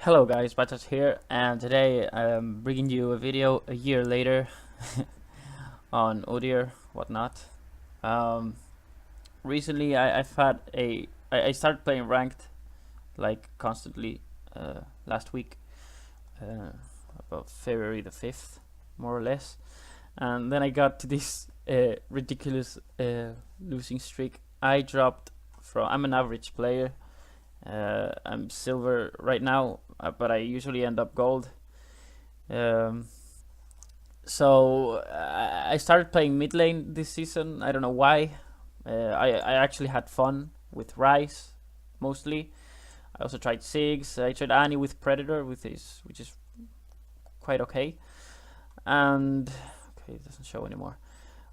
Hello guys, Batx here, and today I'm bringing you a video a year later on Udyr, whatnot. Um, Recently I started playing ranked like constantly last week, uh, about February the 5th, more or less, and then I got to this ridiculous losing streak. I'm an average player. I'm silver right now, but I usually end up gold. Um, I started playing mid lane this season. I don't know why. I actually had fun with Rice mostly. I also tried Sigs. I tried Annie with Predator, which is quite okay. And okay, it doesn't show anymore.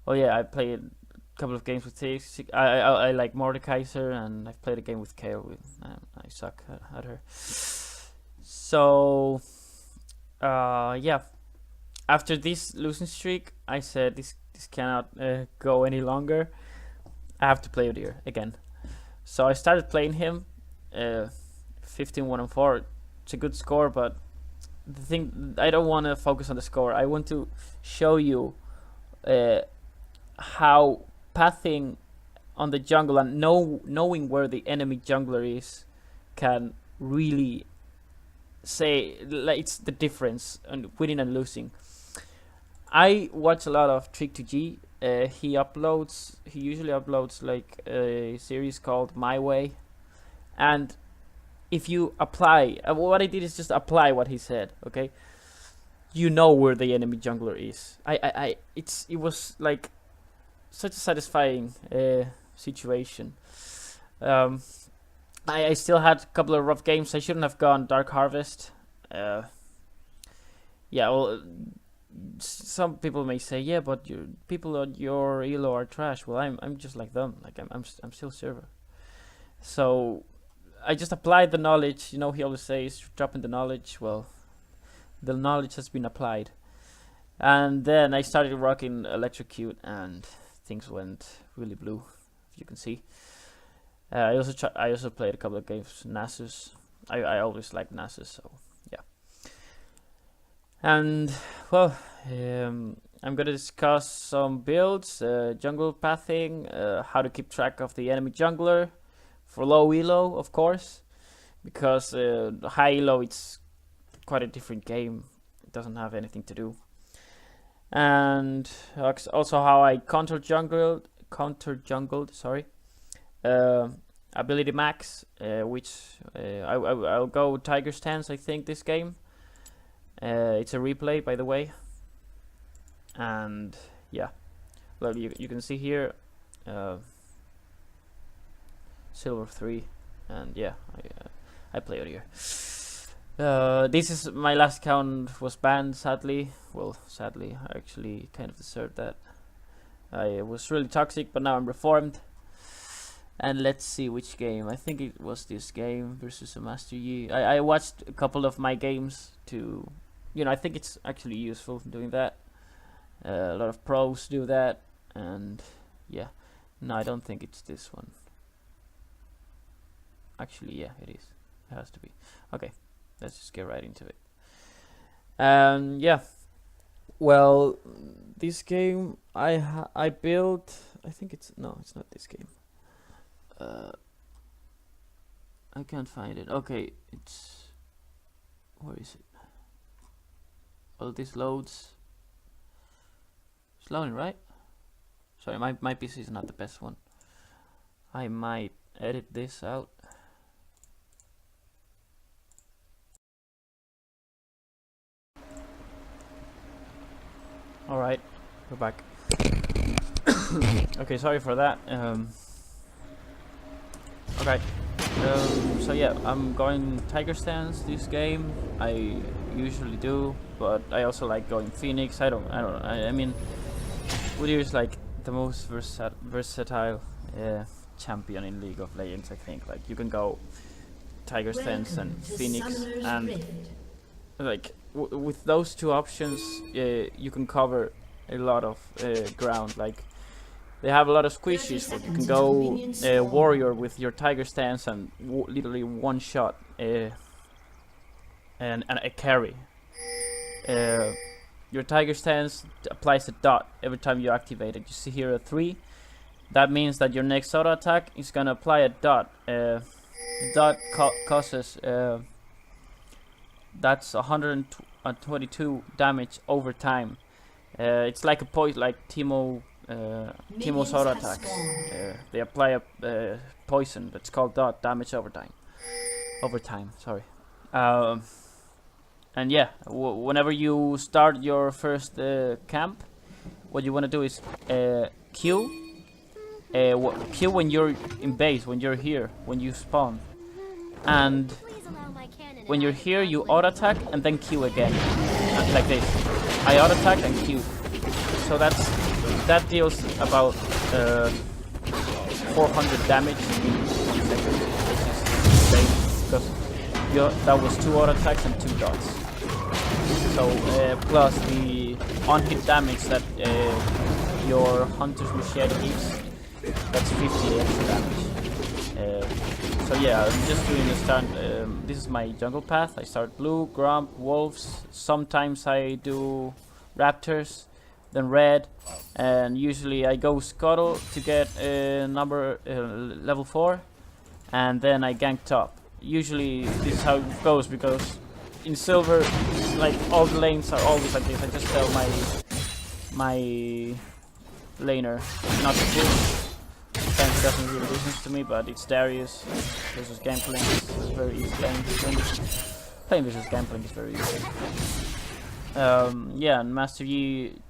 Oh yeah, I played a couple of games with Sigs. I like Mordekaiser, and I've played a game with Kayle. I suck at her. So yeah, after this losing streak, I said this cannot go any longer. I have to play Udyr again. So I started playing him. 15-1-4. It's a good score, but the thing, I don't want to focus on the score. I want to show you how pathing on the jungle and knowing where the enemy jungler is can really say, like, it's the difference on winning and losing. I watch a lot of Trick2g. He usually uploads like a series called My Way, and if you apply, what I did is just apply what he said. Okay, you know where the enemy jungler is. It was like such a satisfying situation. I still had a couple of rough games. I shouldn't have gone Dark Harvest. Yeah, well, some people may say, yeah, but people on your elo are trash. Well, I'm just like them. Like I'm still server. So I just applied the knowledge. You know, he always says dropping the knowledge. Well, the knowledge has been applied, and then I started rocking Electrocute, and things went really blue, if you can see. I also played a couple of games Nasus. I always liked Nasus, so yeah. And well, I'm gonna discuss some builds, jungle pathing, how to keep track of the enemy jungler for low elo, of course, because high elo it's quite a different game. It doesn't have anything to do. And also how I counter jungled, sorry. Ability max, which I'll go Tiger Stance, I think, this game. It's a replay, by the way. And yeah, well, you can see here silver 3, and yeah, I play Udyr. This is my last account was banned, sadly. Well, sadly, I actually kind of deserved that. I was really toxic, but now I'm reformed. And let's see which game. I think it was this game versus a Master Yi. I watched a couple of my games to, I think it's actually useful doing that. A lot of pros do that, and yeah. No, I don't think it's this one. Actually, yeah, it is. It has to be. Okay, let's just get right into it. Yeah. Well, this game I built. I think it's it's not this game. I can't find it. Okay, where is it? All this loads. It's loading, right? Sorry, my PC is not the best one. I might edit this out. Alright, we're back. Okay, sorry for that. Okay. So yeah, I'm going Tiger Stance this game. I usually do, but I also like going Phoenix. I don't know. I mean, Udyr is like the most versatile champion in League of Legends. I think like you can go Tiger Stance and Phoenix, and like with those two options, you can cover a lot of ground. Like they have a lot of squishes. Like you can go warrior with your Tiger Stance and literally one shot and a carry. Your tiger stance applies a dot every time you activate it. You see here a 3. That means that your next auto attack is gonna apply a dot. Dot causes that's 122 damage over time. It's like a poison, like Teemo's auto attacks. They apply a poison that's called dot damage over time. Sorry. And yeah, whenever you start your first camp, what you want to do is Q. Q when you're in base, when you're here, when you spawn, and when you're here, you auto attack and then Q again, like this. I auto attack and Q. So that deals about 400 damage in 1 second, which is insane because that was 2 auto attacks and 2 dots. So plus the on-hit damage that your Hunter's Machete gives, that's 50 extra damage. So yeah, I'm just doing the start. This is my jungle path. I start blue, grump, wolves. Sometimes I do raptors, then red, and usually I go scuttle to get level 4, and then I gank top. Usually this is how it goes because in silver, like all the lanes are always like this. I just tell my laner not to push. Sometimes it doesn't really listen to me, but it's Darius versus Gangplank. It's very easy playing versus Gangplank is very easy. Yeah, and Master Yi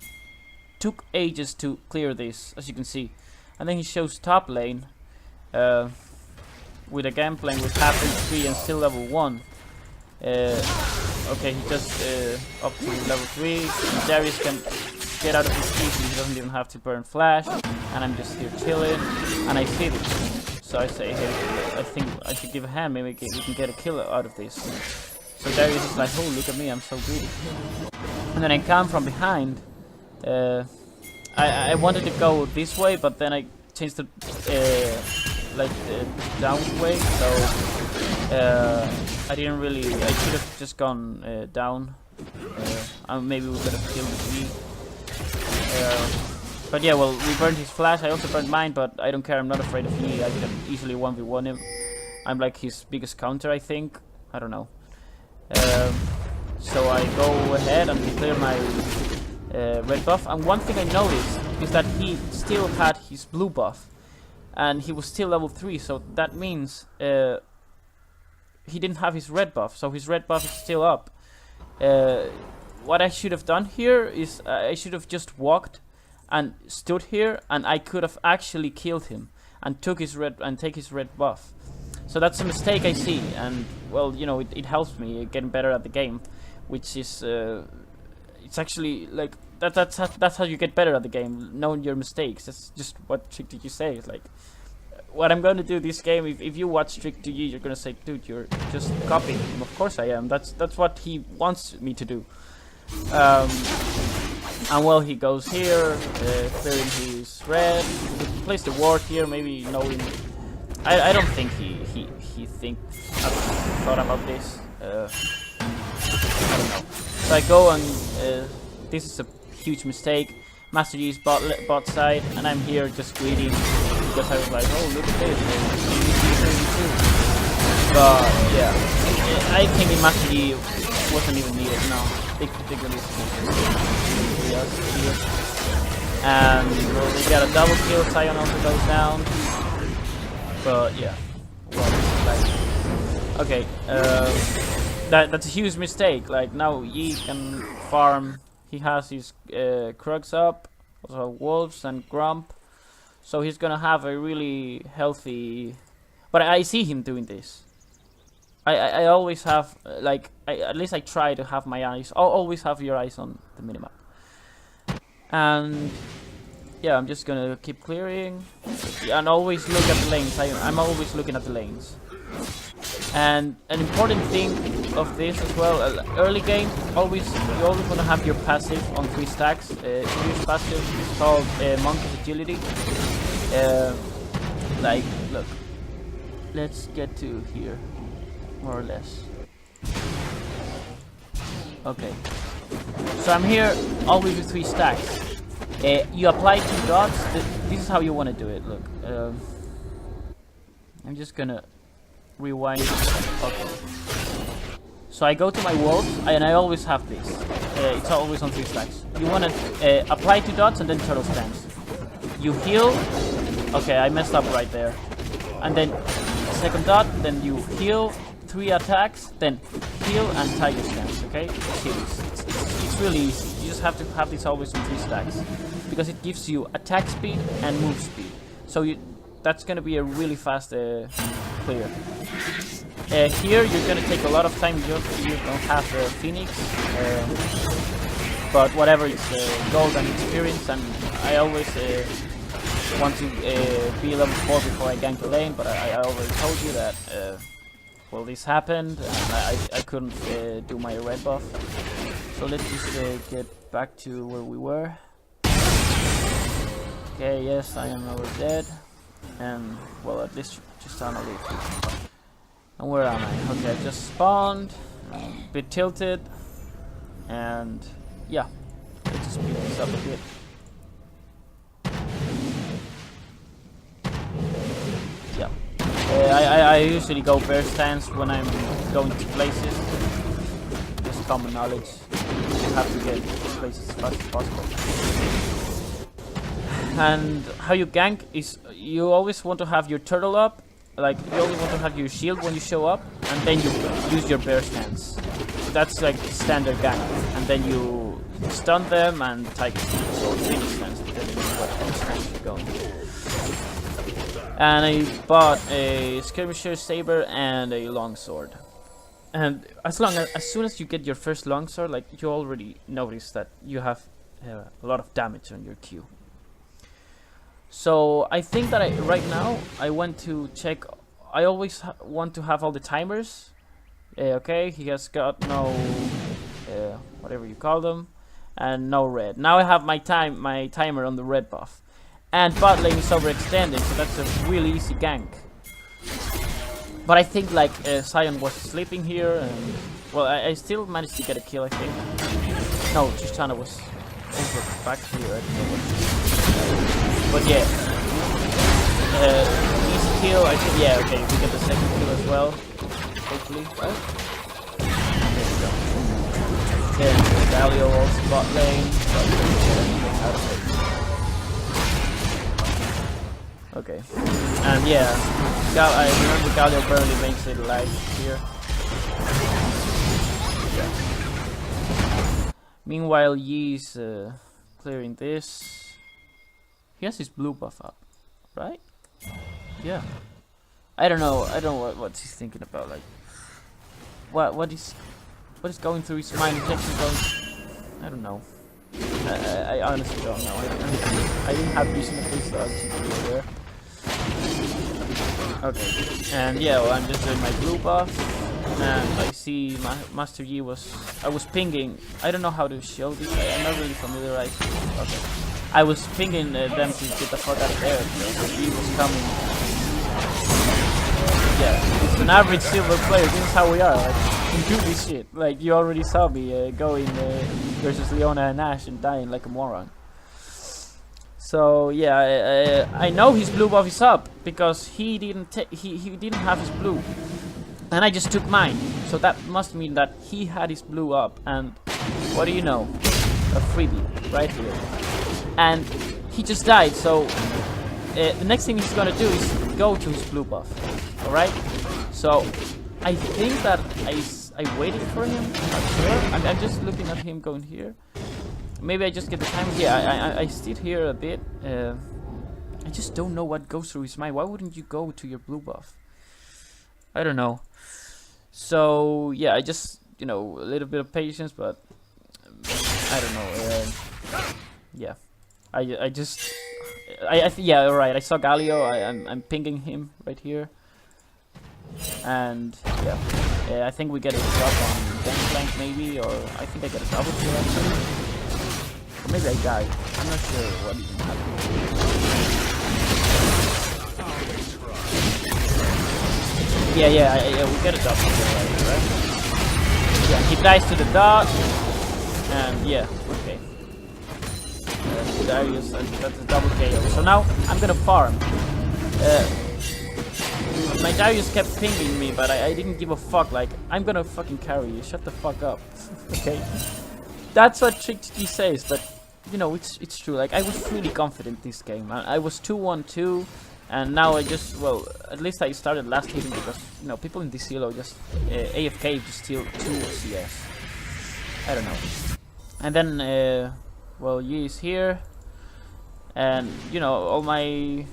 took ages to clear this, as you can see. And then he shows top lane with a Gangplank with half HP and still level 1. Okay, he just up to level 3. Darius can get out of his easily, he doesn't even have to burn flash, and I'm just here chilling, and I see this. So I say, hey, I think I should give a hand, maybe we can get a kill out of this. So Darius is like, oh, look at me, I'm so greedy. And then I come from behind. I wanted to go this way, but then I changed the down way, so I didn't really, I should have just gone down. Maybe we could have killed the G. But yeah, well, we burned his flash. I also burned mine, but I don't care. I'm not afraid of Yi. I can easily 1v1 him. I'm like his biggest counter, I think. I don't know. So I go ahead and clear my red buff. And one thing I noticed is that he still had his blue buff, and he was still level 3. So that means he didn't have his red buff. So his red buff is still up. What I should have done here is I should have just walked and stood here, and I could have actually killed him and take his red buff. So that's a mistake I see, and well, you know, it helps me getting better at the game, which is it's actually like that's how you get better at the game, knowing your mistakes. That's just what Trick2g's say. It's like what I'm going to do this game. If you watch Trick2g, you're gonna say, dude, you're just copying him. Of course I am. That's what he wants me to do. And well, he goes here, clearing his red. He plays the ward here, maybe knowing. I don't think he thought about this. I don't know. So I go and this is a huge mistake. Master Yi is bot side, and I'm here just greeting because I was like, oh, look at this, but yeah, I think in Master Yi wasn't even needed. No, big release. And well, we got a double kill. Sion also goes down. But yeah, well, like, okay, that's a huge mistake. Like now Yi can farm. He has his Krugs up, also wolves and grump, so he's gonna have a really healthy. But I see him doing this. I always have like at least I try to have my eyes. I'll always have your eyes on the minimap. And yeah, I'm just gonna keep clearing and always look at the lanes. I'm always looking at the lanes. And an important thing of this as well, early game, you always want to have your passive on 3 stacks. Udyr passive is called Monkey's Agility. Like, look, let's get to here, more or less. Okay. So I'm here always with 3 stacks. You apply 2 dots. This is how you want to do it. Look. I'm just gonna rewind. Okay. So I go to my walls, and I always have this. It's always on 3 stacks. You want to apply 2 dots and then turtle stance. You heal. Okay, I messed up right there. And then second dot, then you heal 3 attacks, then heal and tiger stance. Okay, it's really easy. You just have to have this always on 3 stacks because it gives you attack speed and move speed. So that's gonna be a really fast clear. Here you're gonna take a lot of time. You don't have Phoenix, but whatever, it's gold and experience, and I always want to be level 4 before I gank the lane, but I already told you that well, this happened and I couldn't do my red buff. So let's just get back to where we were. Okay, yes, I am over dead, and well, at least just on a leaf. And where am I? Okay, I just spawned, a bit tilted, and yeah, let's just speed this up a bit. Yeah, I usually go bear stance when I'm going to places. Just common knowledge. You have to get to places as fast as possible. And how you gank is you always want to have your turtle up. Like, you always want to have your shield when you show up, and then you use your bear stance. So that's like standard gank. And then you stun them and tiger stance or phoenix stance, depending on what stance you're going. And I bought a skirmisher saber and a longsword. And as soon as you get your first longsword, like, you already notice that you have a lot of damage on your Q. So I think that right now I went to check. I always want to have all the timers. Okay, he has got no whatever you call them, and no red. Now I have my timer on the red buff, and bot lane is overextended, so that's a really easy gank. But I think like Sion was sleeping here, and well, I still managed to get a kill. I think. No, Tristana was over back here. I don't know what. But yeah, easy kill. I think, yeah, okay, we get the second kill as well. Hopefully, right? There we go. Then Galio also bot lane. Out of it. Okay, and yeah, I remember Galio barely makes it alive here. Yeah. Meanwhile, Yi's clearing this. He has his blue buff up, right? Yeah. I don't know what he's thinking about. Like, what is going through his mind? He's actually going. I don't know. I honestly don't know. I didn't have vision of this, so I was there. Okay. And yeah, well, I'm just doing my blue buff, and I see Master Yi was. I was pinging. I don't know how to show this. I'm not really familiarized. Okay. I was pinging them to get the fuck out of there because he was coming. Yeah, it's an average silver player. This is how we are. Like, we do this shit. Like, you already saw me going versus Leona and Ash and dying like a moron. So yeah, I know his blue buff is up because he didn't have his blue, and I just took mine. So that must mean that he had his blue up. And what do you know? A freebie right here. And he just died, so the next thing he's gonna do is go to his blue buff. Alright? So I think that I waited for him. I'm not sure. I'm just looking at him going here. Maybe I just get the time. Yeah, I stayed here a bit. I just don't know what goes through his mind. Why wouldn't you go to your blue buff? I don't know. So yeah, I just, you know, a little bit of patience, but I don't know. Yeah. Yeah, alright, I saw Galio. I'm pinging him right here. And yeah, I think we get a drop on Gangplank maybe, or I think I get a double kill actually. Or maybe I died. I'm not sure what even happened. Yeah, we get a double kill right? Yeah, he dies to the dot, and yeah, okay. Darius, that's a double KO. So now I'm gonna farm. My Darius kept pinging me, but I didn't give a fuck. Like, I'm gonna fucking carry you. Shut the fuck up. Okay. That's what Trick2g's says, but you know, it's true. Like, I was really confident this game. I was 2-1-2, and now I just, well, at least I started last hitting because, you know, people in this elo just AFK to steal 2 CS. I don't know. And then, well, Yi is here, and you know, all my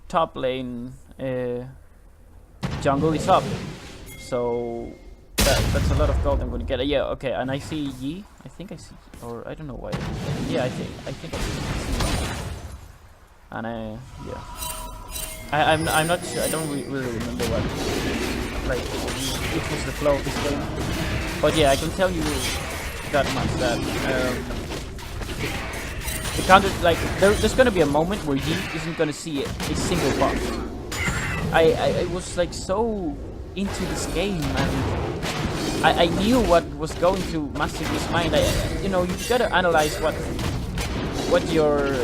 top lane jungle is up, so that's a lot of gold I'm gonna get. Yeah, okay, and I see Yi. I think I see, or I don't know why. Yeah, I think I see Yi. And yeah, I'm not sure. I don't really remember what, like, it was the flow of this game. But yeah, I can tell you that much that the counter, like, there's gonna be a moment where Yi isn't gonna see a single buff. I was like so into this game, and I knew what was going through Master Yi's mind. You know, you gotta analyze what your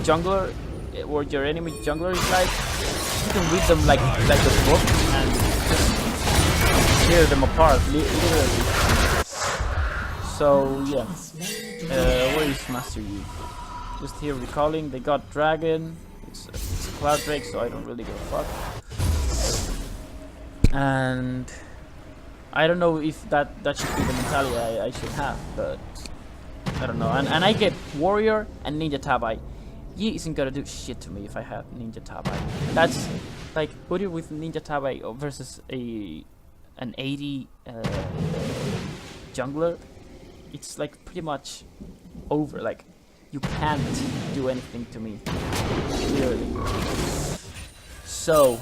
jungler or your enemy jungler is like. You can read them like a book and just tear them apart, literally. So yeah, where is Master Yi? Just here recalling. They got dragon. It's a cloud drake, so I don't really give a fuck. And I don't know if that should be the mentality I should have, but I don't know. And I get warrior and ninja tabai. Yi isn't gonna do shit to me if I have ninja tabai. That's like Udyr with ninja tabai versus an 80 jungler. It's like pretty much over. Like, you can't do anything to me, clearly. So,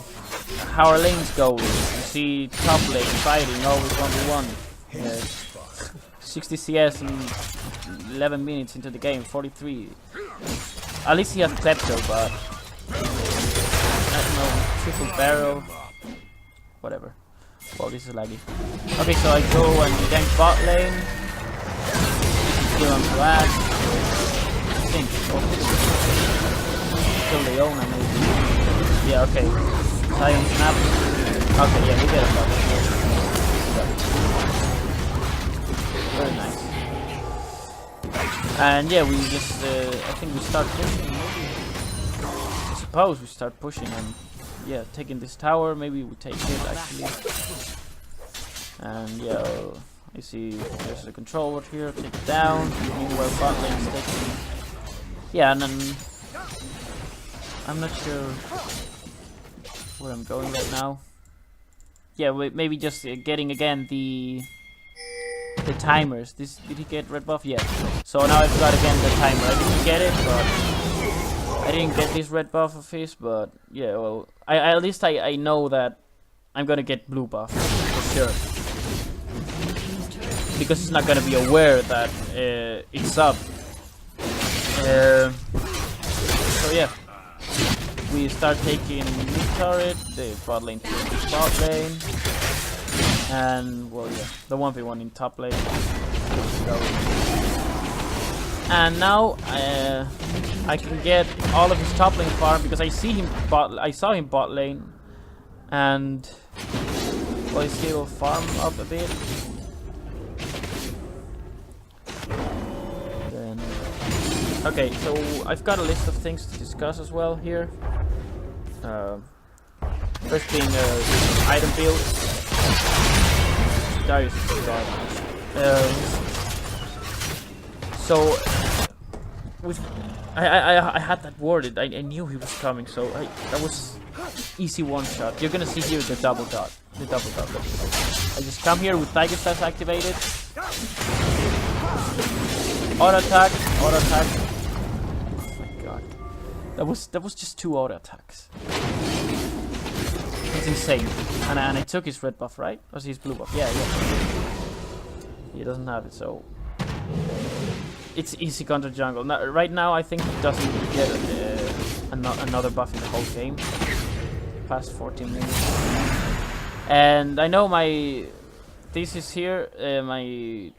how are lanes going? You see top lane fighting always 1v1. 60 CS in 11 minutes into the game, 43. At least he has Klepto, but I don't know, triple barrel, whatever. Well, this is laggy. Okay, so I go and gank bot lane. Kill him flat. I think. Kill Leona maybe. Yeah, okay. Sion snap. Okay, yeah, we get a bot. Very nice. And yeah, we just, I think we start pushing, maybe. I suppose we start pushing and, yeah, taking this tower. Maybe we take it, actually. And yeah, you see there's the control over here, take it down. Meanwhile, bot lane is taking. Yeah, and then I'm not sure where I'm going right now. Yeah, maybe just getting again the timers. Did he get red buff? Yeah. So now I've got again the timer. I didn't get it, but I didn't get this red buff of his. But yeah, well, at least I know that I'm gonna get blue buff for sure. Because it's not gonna be aware that it's up. So yeah, we start taking mid turret, the bot lane to the bot lane, and well, yeah, the 1v1 in top lane. And now I can get all of his top lane farm because I saw him bot lane, and well, he still farm up a bit. Okay, so I've got a list of things to discuss as well here. First being item build. Darius is garbage. So with I had that worded. I knew he was coming, so that was easy one shot. You're gonna see here the double dot. I just come here with Tiger Stars activated. Auto attack, auto attack. Oh my god. That was just 2 auto attacks. It's insane. And I took his red buff, right? Or his blue buff? Yeah. He doesn't have it, so it's easy counter jungle. Now, right now I think he doesn't get another buff in the whole game. Past 14 minutes. And I know my this is here. My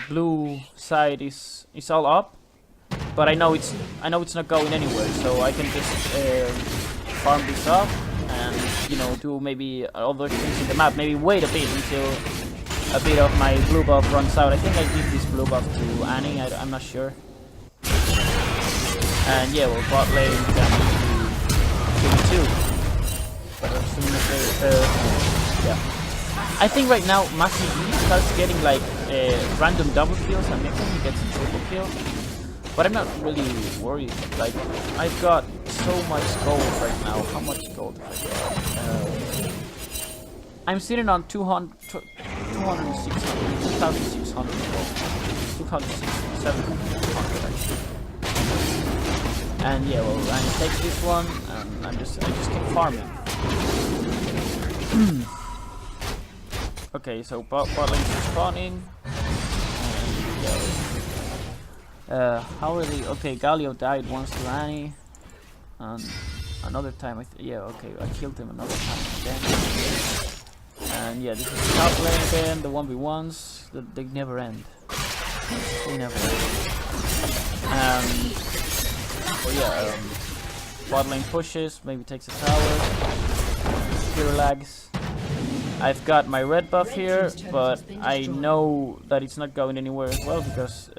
blue side is all up, but I know it's not going anywhere. So I can just farm this up and do maybe other things in the map. Maybe wait a bit until a bit of my blue buff runs out. I think I give this blue buff to Annie. I'm not sure. And yeah, well, bot lane can give me 2. But as soon as yeah. I think right now Master E starts getting like random double kills and maybe he gets a triple kill. But I'm not really worried. Like, I've got so much gold right now. How much gold have I got? I'm sitting on 2,600 gold. 2,700 actually. And yeah, well, I take this one, and I just keep farming. Okay, so bot lane is spawning. And how are they? Okay, Galio died once to Annie, and another time okay, I killed him another time again. And yeah, this is the top lane again. The 1v1s, they never end. They never end. Oh yeah, bot lane pushes, maybe takes a tower, clear lags. I've got my red buff here, but I know that it's not going anywhere as well because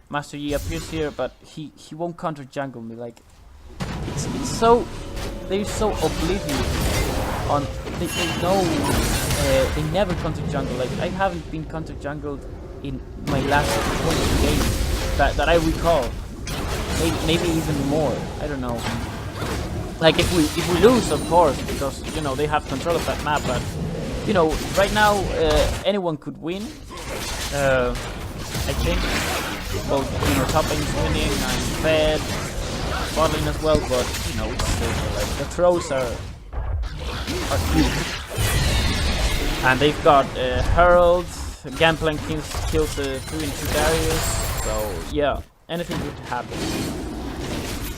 Master Yi appears here, but he won't counter jungle me. Like it's so they're so oblivious on they know they never counter jungle. Like I haven't been counter jungled in my last 20 games that I recall. Maybe even more. I don't know. Like if we lose, of course, because they have control of that map. But right now anyone could win. I think. Well, top lane is winning. I'm fed. Bot lane as well, but it's still like the throws are huge. And they've got Herald. Gangplank kills 3 and 2 barriers. So yeah. Anything could happen.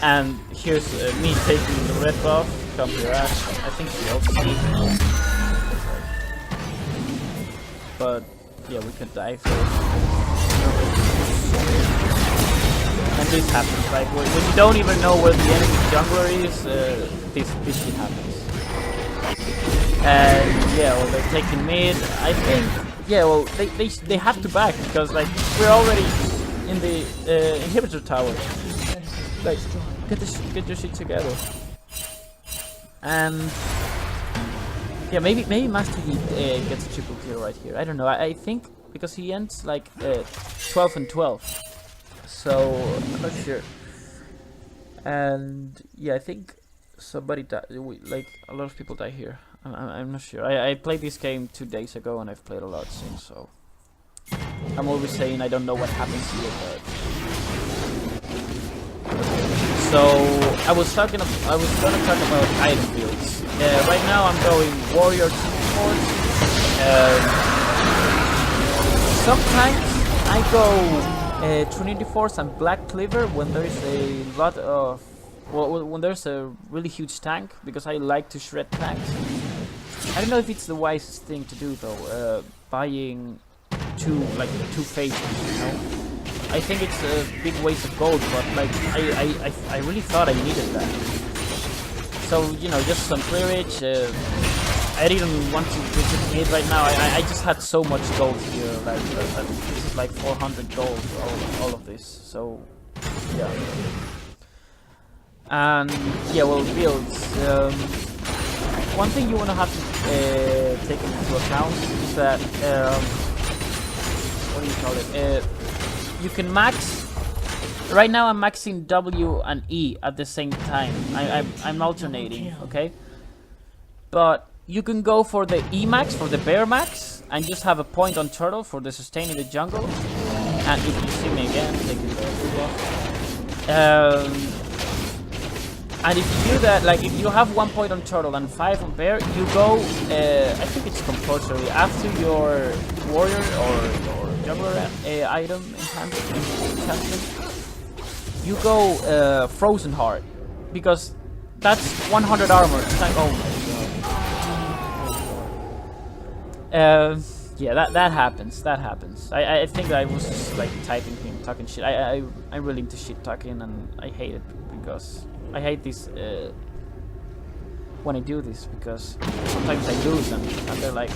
And here's me taking the red buff. Come here, Ash. I think she also needs it. But yeah, we could die first. And this happens. Like when you don't even know where the enemy jungler is, this shit happens. And yeah, well, they're taking mid. I think well they have to back because like we're already in the inhibitor tower. Like, get your shit together. And yeah, maybe Master Yi gets a triple kill right here. I don't know. I think because he ends like 12 and 12. So I'm not sure. And yeah, I think somebody died. Like a lot of people die here. I'm not sure. I played this game 2 days ago and I've played a lot since. So I'm always saying I don't know what happens here, but so I was gonna talk about item builds. Right now I'm going warrior T-Force. Sometimes I go Trinity Force and Black Cleaver when there's a lot of when there's a really huge tank, because I like to shred tanks. I don't know if it's the wisest thing to do though, buying two phases, I think it's a big waste of gold, but like I really thought I needed that. So just some clearage. I didn't want to visit mid right now. I just had so much gold here. Like this is like 400 gold. All of this. So yeah. And yeah, well, builds. One thing you want to have to take into account is that what do you call it? You can max. Right now I'm maxing W and E at the same time. I'm alternating, okay? But you can go for the E max, for the bear max, and just have a point on turtle for the sustain in the jungle. And if you see me again, taking the blue off. And if you do that, like if you have 1 point on turtle and 5 on bear, you go, I think it's compulsory, after your warrior or juggler item enhancement, you go frozen heart, because that's 100 armor. It's like, oh my Yeah, that happens. That happens. I think I was just like typing him, talking shit. I'm really into shit talking, and I hate it because I hate this when I do this because sometimes I lose and they're like,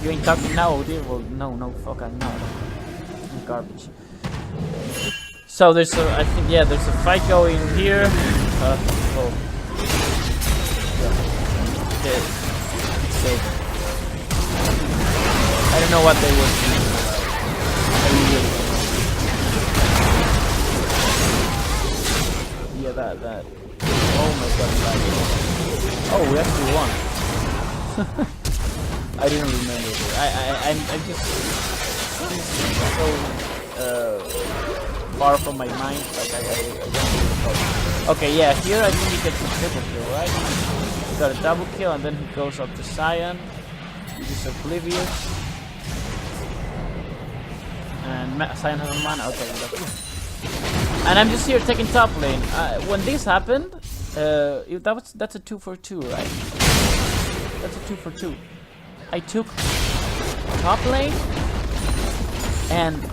"You ain't talking now, Udyr." Well, no, fuck, I'm not. I'm garbage. So there's a, I think, yeah, there's a fight going here. Oh. Yeah. It's over. I don't know what they were doing. I really don't. Yeah, that. Oh my god, that. Oh, we actually won. I didn't remember it. I'm just so far from my mind. Like I don't know. Okay, yeah, here I think he gets a triple kill, right? He got a double kill, and then he goes up to Cyan. He's just oblivious. And Cyan has a mana. Okay, and I'm just here taking top lane. When this happened, that's a 2 for 2, right? That's a 2 for 2. I took top lane and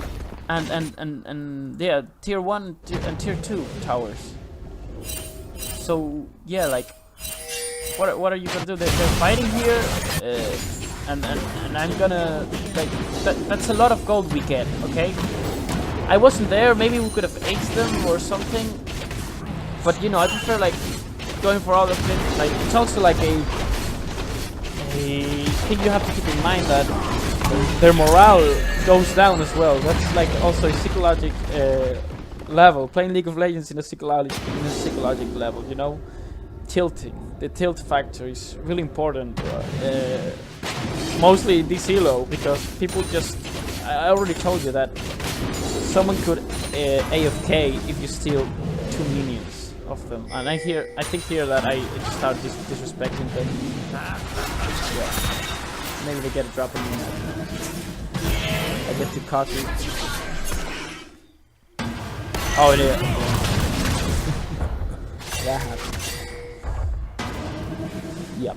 yeah, tier 1 and tier 2 towers. So yeah, like what are you gonna do? They're fighting here. And I'm gonna like that's a lot of gold we get, okay? I wasn't there, maybe we could have aced them or something. But you know, I prefer like going for all of it. Like it's also like a thing you have to keep in mind that their morale goes down as well. That's like also a psychological level. Playing League of Legends in a psychological level, you know? Tilting. The tilt factor is really important. Mostly DC low, because people just... I already told you that someone could AFK if you steal 2 minions of them. And I think here that I start disrespecting them. Yeah. Maybe they get a drop on me. I get too cocky. Oh, yeah. That happened. Yep.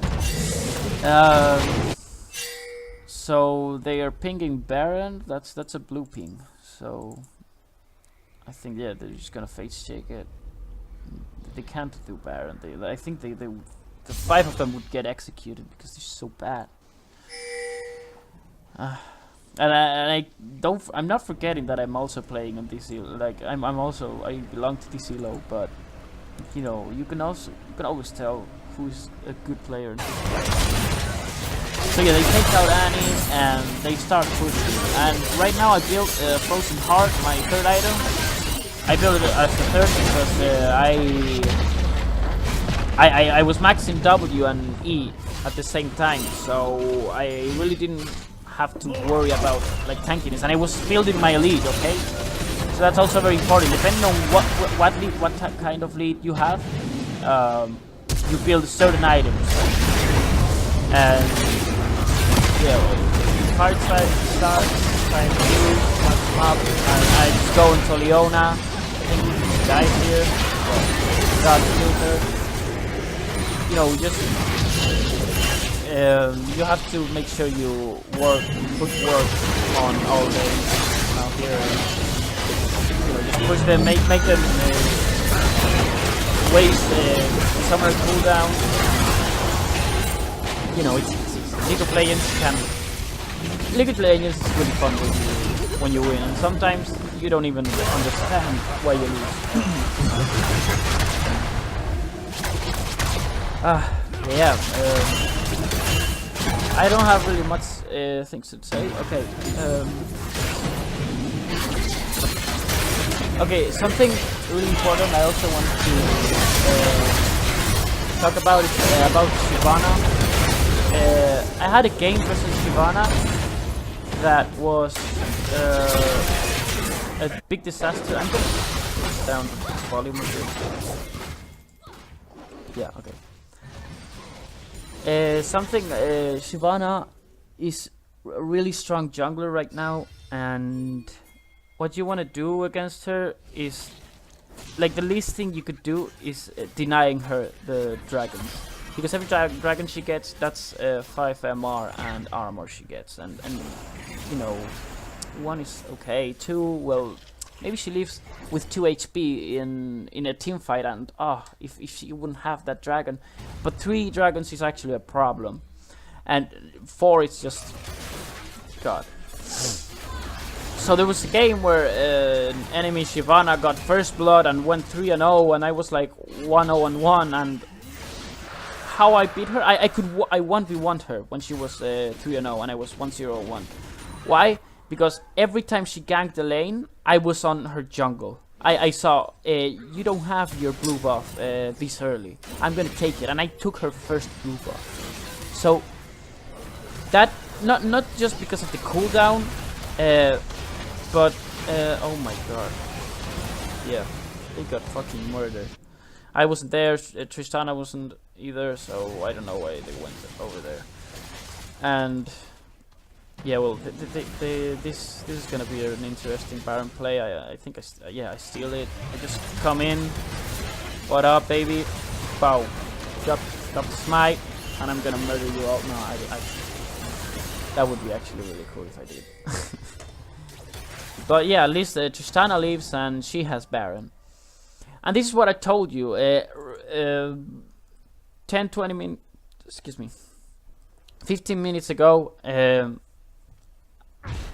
So they are pinging Baron. That's a blue ping. So I think yeah, they're just gonna face check it. They can't do Baron. I think the 5 of them would get executed because they're so bad. I'm not forgetting that I'm also playing on DC. Like I belong to DC low, but you know you can always tell who's a good player. So yeah, they take out Annie and they start pushing. And right now I built Frozen Heart, my 3rd item. I built it as the 3rd because I was maxing W and E at the same time, so I really didn't have to worry about like tankiness, and I was building my lead. Okay, so that's also very important. Depending on what kind of lead you have, you build certain items. And yeah, card starts, trying to use, up, and I just go into Leona. I think she died here. Got killed her. You know, just you have to make sure you put work on all the now here. You know, just push them, make them waste summer cooldown. You know, it's League of Legends is really fun when you win, and sometimes you don't even understand why you lose. Yeah. I don't have really much things to say. Okay. Okay, something really important I also want to talk about is about Shyvana. I had a game versus Shyvana that was a big disaster. I'm gonna put down the volume a bit. Yeah, okay. Shyvana is a really strong jungler right now, and what you want to do against her is, like, the least thing you could do is denying her the dragons. because every dragon she gets, that's 5 MR and armor she gets, and you know, 1 is okay, 2, well, maybe she leaves with 2 HP in a team fight, and if she wouldn't have that dragon, but 3 dragons is actually a problem, and 4 is just God. So there was a game where an enemy Shyvana got first blood and went 3-0, and I was like 1-0-1, and how I beat her, I 1v1'd her when she was 3-0 and I was 1-0-1. Why? Because every time she ganked the lane, I was on her jungle. I saw, you don't have your blue buff this early. I'm gonna take it, and I took her first blue buff. So that not just because of the cooldown, but oh my god, yeah, they got fucking murdered. I wasn't there, Tristana wasn't either, so I don't know why they went over there. And yeah, well, this is gonna be an interesting Baron play. I think I steal it. I just come in. What up, baby? Bow. Drop the smite, and I'm gonna murder you all. No, that would be actually really cool if I did. But yeah, at least Tristana leaves and she has Baron. And this is what I told you 10-20 minutes, excuse me, 15 minutes ago.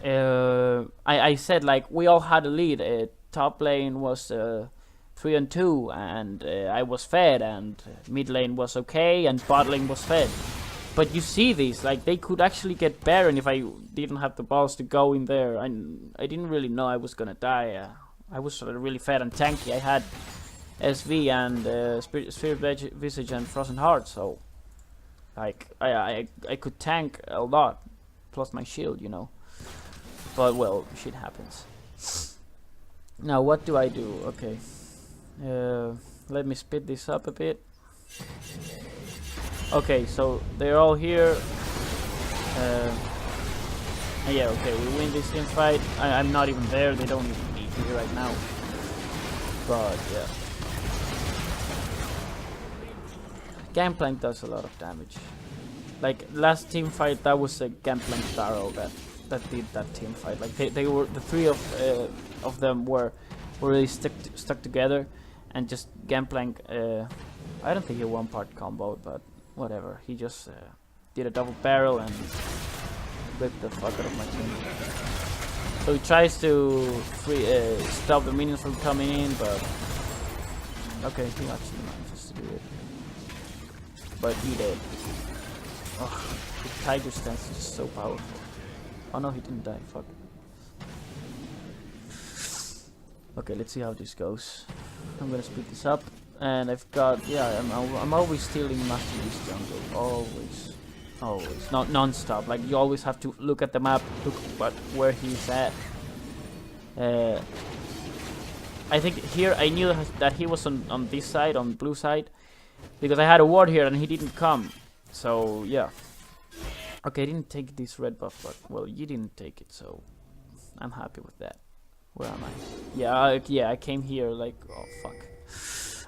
I said, like, we all had a lead. Top lane was 3-2, and I was fed, and mid lane was okay, and bot lane was fed. But you see these, like, they could actually get Baron if I didn't have the balls to go in there. I didn't really know I was gonna die. I was really fed and tanky. I had SV and Spirit Visage and Frozen Heart, so like I could tank a lot, plus my shield, you know. But well, shit happens. Now what do I do? Okay, let me speed this up a bit. Okay, so they're all here. Yeah, okay, we win this team fight. I'm not even there. They don't even need me right now. But yeah, Gangplank does a lot of damage. Like last team fight, that was a Gangplank Pharaoh that did that team fight. Like they were, the 3 of them were really stuck together, and just Gangplank. I don't think he one-part combo, but whatever. He just did a double barrel and ripped the fuck out of my team. So he tries to stop the minions from coming in, but okay, he actually manages to do it. But he did. Oh, the tiger stance is just so powerful. Oh no, he didn't die. Fuck. Okay, let's see how this goes. I'm gonna speed this up, and I've got, yeah, I'm always stealing Master Yi's jungle, always, not non-stop. Like you always have to look at the map, look at where he's at. I think here I knew that he was on this side, on blue side, because I had a ward here and he didn't come. So yeah. Okay, I didn't take this red buff, but well, you didn't take it, so I'm happy with that. Where am I? Yeah, I came here like, oh fuck,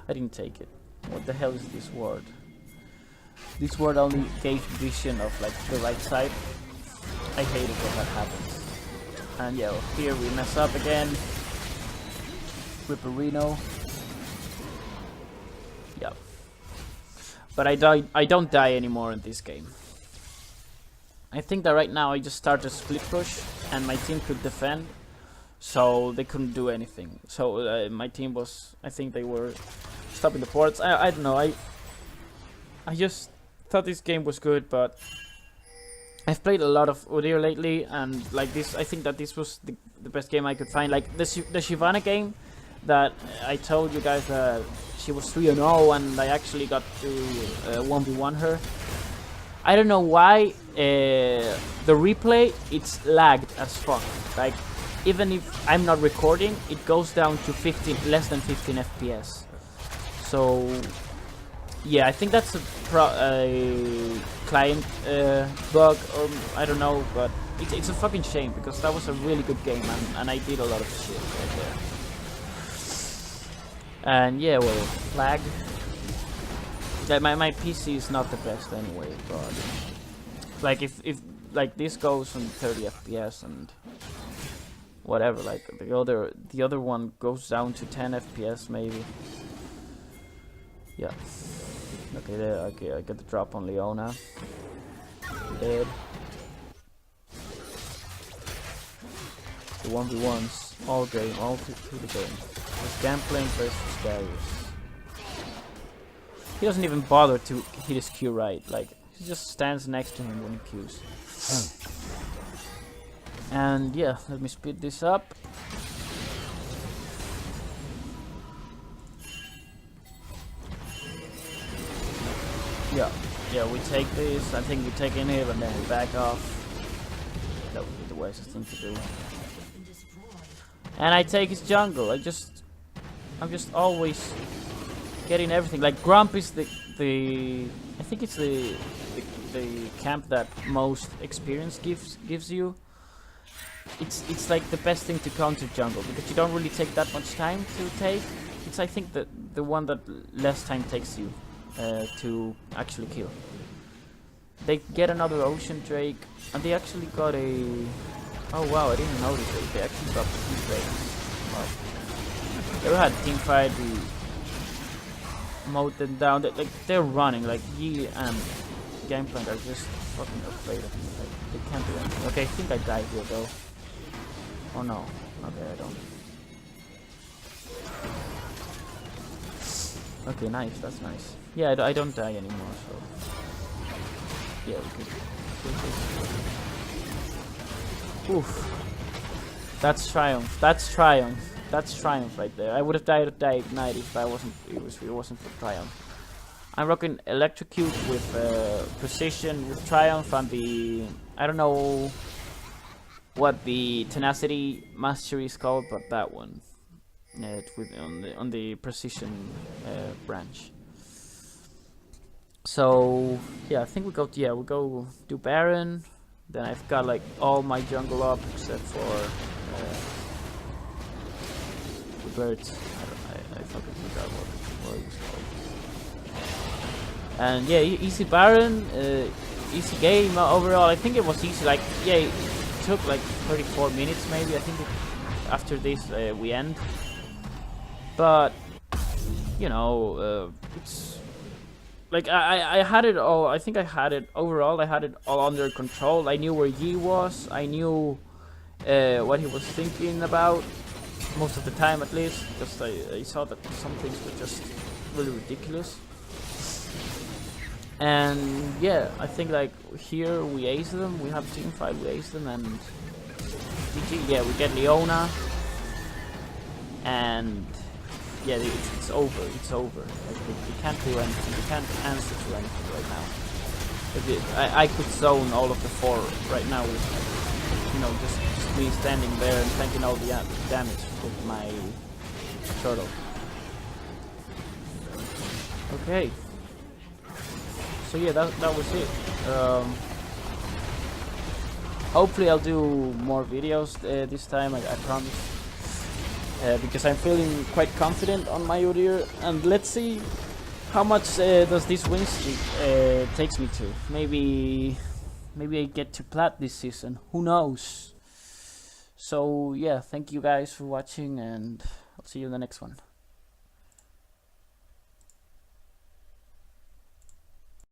I didn't take it. What the hell is this ward? This ward only gave vision of like the right side. I hate it when that happens. And yeah, well, here we mess up again. Ripperino. Yeah. But I don't die anymore in this game. I think that right now I just start a split push and my team could defend, so they couldn't do anything. So my team was, I think they were stopping the ports. I don't know, I just thought this game was good, but I've played a lot of Udyr lately, and like this, I think that this was the best game I could find. Like the Shyvana game that I told you guys that she was 3-0 and I actually got to 1v1 her. I don't know why the replay, it's lagged as fuck. Like even if I'm not recording, it goes down to less than 15 FPS. So yeah, I think that's a client bug, or I don't know, but it's a fucking shame because that was a really good game, and I did a lot of shit right there. And yeah, well, lag. Like my PC is not the best anyway, but like if like this goes on 30 FPS and whatever, like the other one goes down to 10 FPS maybe. Yeah. Okay, there. Okay, I get the drop on Leona. Dead. The 1v1s all game, all through the game. It's Gambling versus Darius. He doesn't even bother to hit his Q right. Like he just stands next to him when he Qs. And yeah, let me speed this up. Yeah, we take this. I think we take in here and then we back off. That would be the wisest thing to do. And I take his jungle. I'm just always getting everything. Like Grump is the I think it's the camp that most experience gives you. It's like the best thing to counter jungle because you don't really take that much time to take. It's I think the one that less time takes you to actually kill. They get another Ocean Drake and they actually got a. Oh wow, I didn't notice it. They actually got 2 Drakes. Wow. They had a team fight. We mowed them down. They're running. Like Yi and Gangplank are just fucking afraid of me. Like they can't do anything. Okay, I think I died here though. Oh no. Okay, I don't. Okay, nice. That's nice. Yeah, I don't die anymore. So yeah, we could. Oof. That's triumph. That's triumph. That's triumph right there. I would have died of Ignite if it wasn't for triumph. I'm rocking Electrocute with precision with triumph and the I don't know what the tenacity mastery is called, but that one. On the precision branch. So yeah, I think we go do Baron. Then I've got like all my jungle up except for the birds. I fucking forgot what it was called. And yeah, easy Baron, easy game overall. I think it was easy. Like yeah, it took like 34 minutes maybe. I think after this we end. But you know, it's like I had it all. I think I had it overall. I had it all under control. I knew where Yi was. I knew what he was thinking about most of the time, at least, because I saw that some things were just really ridiculous. And yeah, I think like here we ace them. We have team fight. We ace them, and GG. Yeah, we get Leona, and yeah, it's over. It's over. Like, we can't do anything. We can't answer to anything right now. I could zone all of the 4 right now with, you know, just me standing there and tanking all the damage with my turtle. Okay. So yeah, that was it. Hopefully I'll do more videos this time. I promise. Because I'm feeling quite confident on my Udyr, and let's see how much does this win streak takes me to. Maybe I get to plat this season. Who knows? So yeah, thank you guys for watching, and I'll see you in the next one.